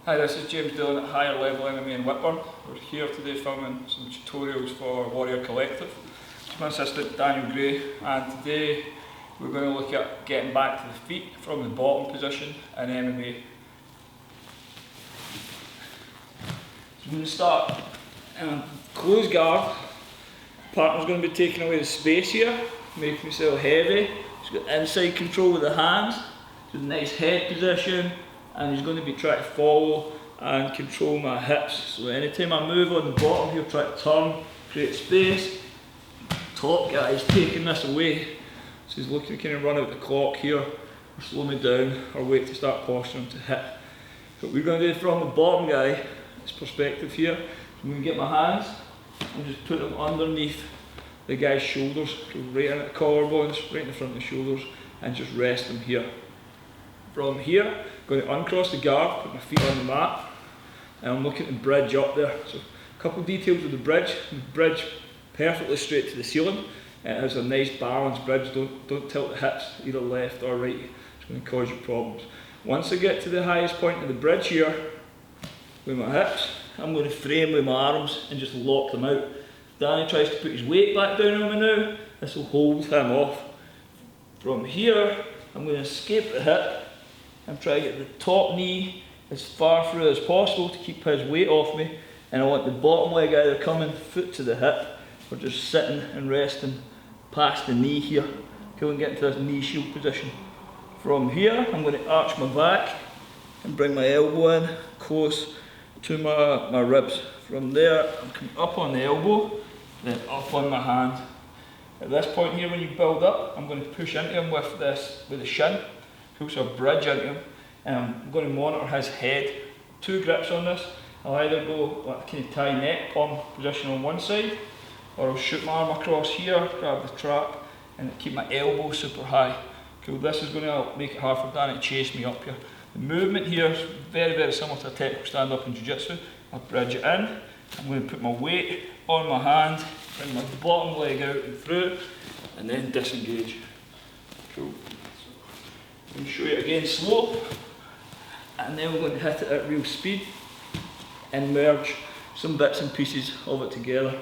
Hi, this is James Doolan at Higher Level MMA in Whitburn. We're here today filming some tutorials for Warrior Collective. It's my assistant Daniel Gray, and today we're going to look at getting back to the feet from the bottom position in MMA. So we're going to start in closed guard. Partner's going to be taking away the space here, making himself heavy. He's got inside control with the hands, he's got a nice head position, and he's going to be trying to follow and control my hips. So anytime I move on the bottom, he'll try to turn, create space. Top guy's taking this away, so he's looking to kind of run out the clock here, or slow me down, or wait to start posturing to hit. What we're going to do from the bottom guy, this perspective here, I'm going to get my hands and just put them underneath the guy's shoulders, so right in the collarbones, right in the front of the shoulders, and just rest them here. From here, I'm going to uncross the guard, put my feet on the mat, and I'm looking to bridge up there. So a couple of details with the bridge perfectly straight to the ceiling. It has a nice balanced bridge, don't tilt the hips either left or right, it's going to cause you problems. Once I get to the highest point of the bridge here, with my hips, I'm going to frame with my arms and just lock them out. Danny tries to put his weight back down on me now, this will hold him off. From here, I'm going to escape the hip and try to get the top knee as far through as possible to keep his weight off me, and I want the bottom leg either coming foot to the hip or just sitting and resting past the knee here. Go and get into this knee shield position. From here, I'm going to arch my back and bring my elbow in close to my ribs. From there, I'm coming up on the elbow, then up on my hand. At this point here, when you build up, I'm going to push into him with the shin, push a bridge into him, and I'm going to monitor his head. Two grips on this. I'll either go like kind of tie neck, palm position on one side, or I'll shoot my arm across here, grab the trap, and keep my elbow super high. Cool. This is going to make it hard for Danny to chase me up here. The movement here is very, very similar to a technical stand-up in Jiu-Jitsu. I'll bridge it in. I'm going to put my weight on my hand, bring my bottom leg out and through, and then disengage. Cool. I'm going to show you again slow, and then we're going to hit it at real speed and merge some bits and pieces of it together.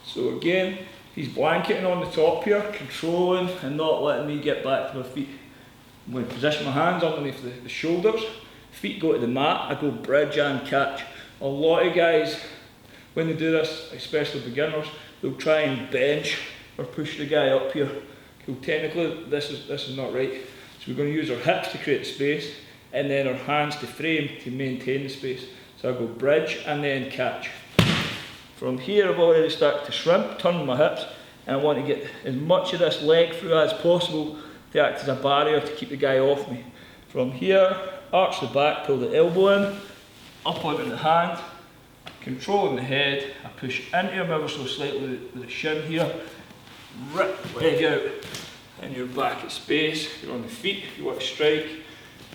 So again, he's blanketing on the top here, controlling and not letting me get back to my feet. I'm going to position my hands underneath the shoulders, feet go to the mat, I go bridge and catch. A lot of guys, when they do this, especially beginners, they'll try and bench or push the guy up here. Cool. Technically, this is not right. So we're going to use our hips to create space, and then our hands to frame to maintain the space. So I go bridge and then catch. From here, I've already started to shrimp, turn my hips, and I want to get as much of this leg through as possible to act as a barrier to keep the guy off me. From here, arch the back, pull the elbow in, up onto the hand, controlling the head. I push into him ever so slightly with the shin here, rip leg out, and you're back at space. You're on the feet if you want to strike.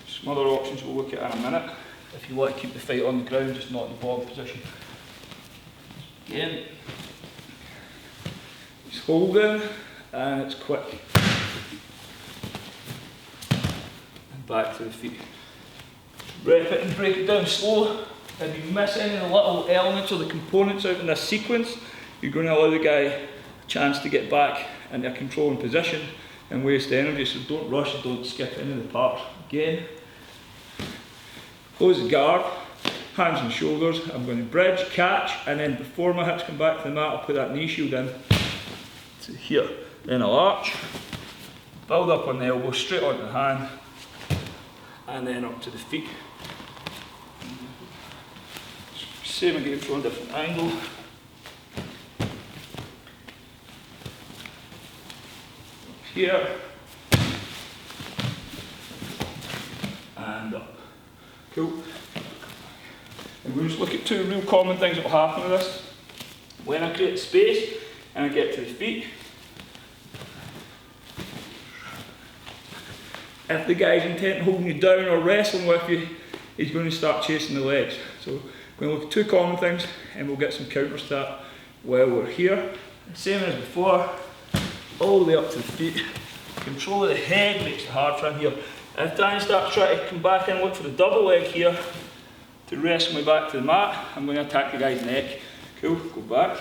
Some other options we'll look at in a minute. If you want to keep the fight on the ground, just not in the bottom position. Again, it's holding and it's quick. And back to the feet. Rep it and break it down slow. If you miss any of the little elements or the components out in this sequence, you're going to allow the guy a chance to get back into a controlling position and waste energy, so don't rush, don't skip any of the parts. Again, close the guard, hands and shoulders, I'm going to bridge, catch, and then before my hips come back to the mat, I'll put that knee shield in to here. Then I'll arch, build up on the elbow, straight onto the hand, and then up to the feet. Same again from a different angle. Here and up. Cool. And we'll just look at two real common things that will happen with this. When I create space and I get to the feet, if the guy's intent on holding you down or wrestling with you, he's going to start chasing the legs. So we're going to look at two common things and we'll get some counters to that while we're here. Same as before. All the way up to the feet. Control of the head makes it hard for him here. If Danny starts trying to come back in, look for the double leg here, to wrestle me back to the mat. I'm going to attack the guy's neck. Cool, go back.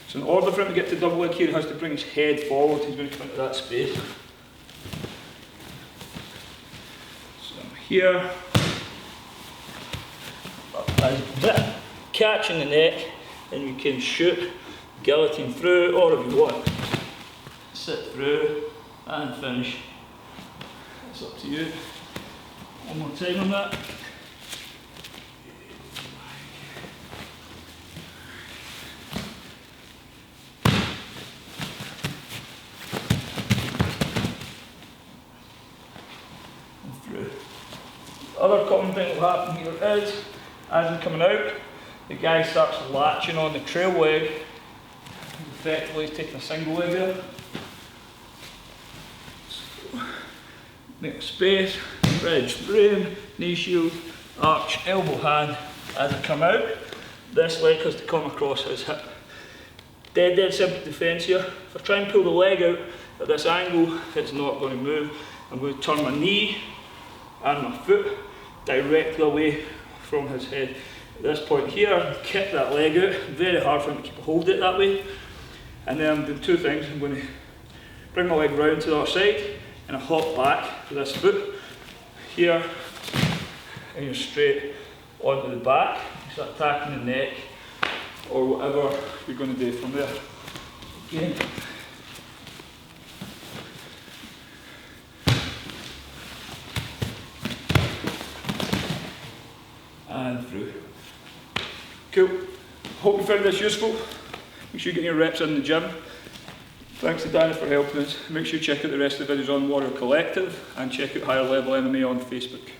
So in order for him to get to double leg here, he has to bring his head forward. He's going to come into that space. So here, catching the neck, and you can shoot guillotine through, or if you want, sit through and finish. It's up to you. One more time on that. And through. The other common thing that will happen here is, as I'm coming out, the guy starts latching on the trail leg. Effectively he's taking a single leg there. Make space, bridge frame, knee shield, arch, elbow hand. As I come out, this leg has to come across his hip. Dead simple defence here. If I try and pull the leg out at this angle, it's not going to move. I'm going to turn my knee and my foot directly away from his head. At this point here, kick that leg out. Very hard for him to keep a hold of it that way. And then I'm doing two things. I'm going to bring my leg round to the other side, and I hop back with this foot here, and you're straight onto the back. You start attacking the neck, or whatever you're going to do from there. Again. And through. Cool. Hope you found this useful. Make sure you get your reps in the gym. Thanks to Danny for helping us. Make sure you check out the rest of the videos on Warrior Collective and check out Higher Level MMA on Facebook.